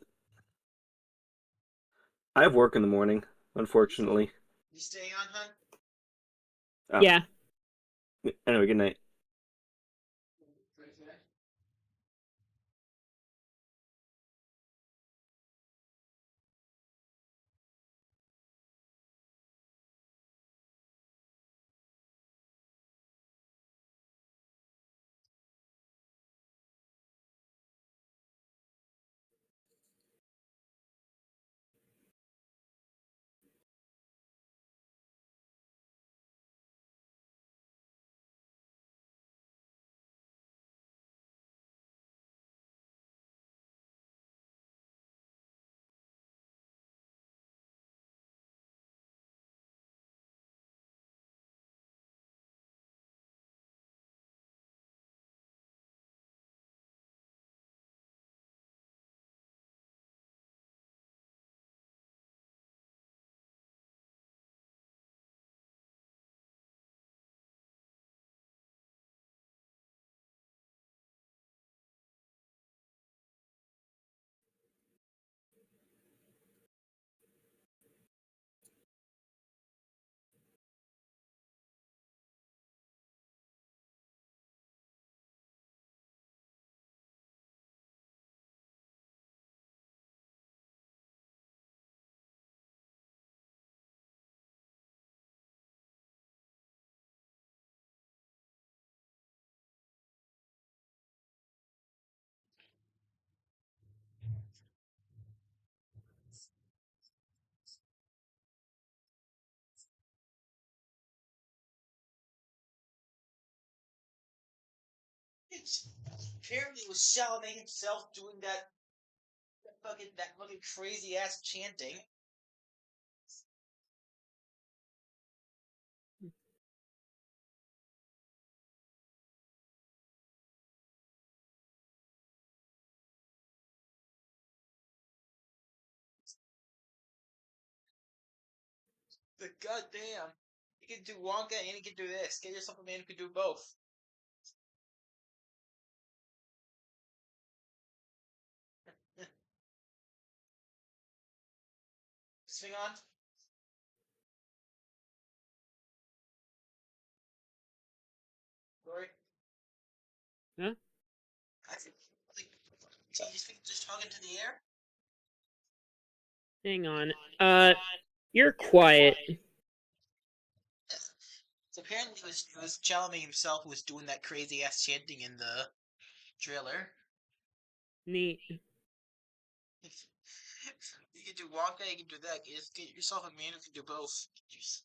I have work in the morning, unfortunately. You staying on, hun? Oh. Yeah. Anyway, good night. It's apparently it was Chalamet himself doing that fucking crazy ass chanting. The goddamn. You can do Wonka and you can do this. Get yourself a man who can do both. Swing on. Sorry. Huh? I think, so you just hung into the air? Hang on. You're quiet. So apparently it was Chalamet himself who was doing that crazy ass chanting in the trailer. Neat. You can do Wonka, you can do that. You just get yourself a man who can do both. Just...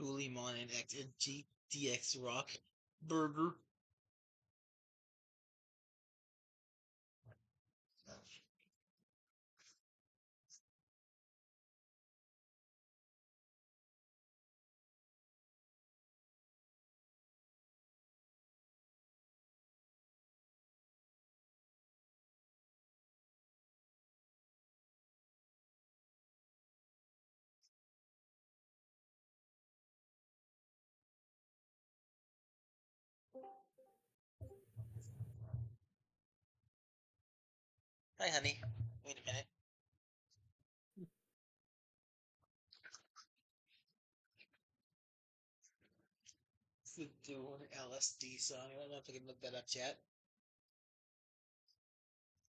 Ulimon and DX Rock Burger. Hi, honey. Wait a minute. It's the Dune LSD song. I don't know if I can look that up yet.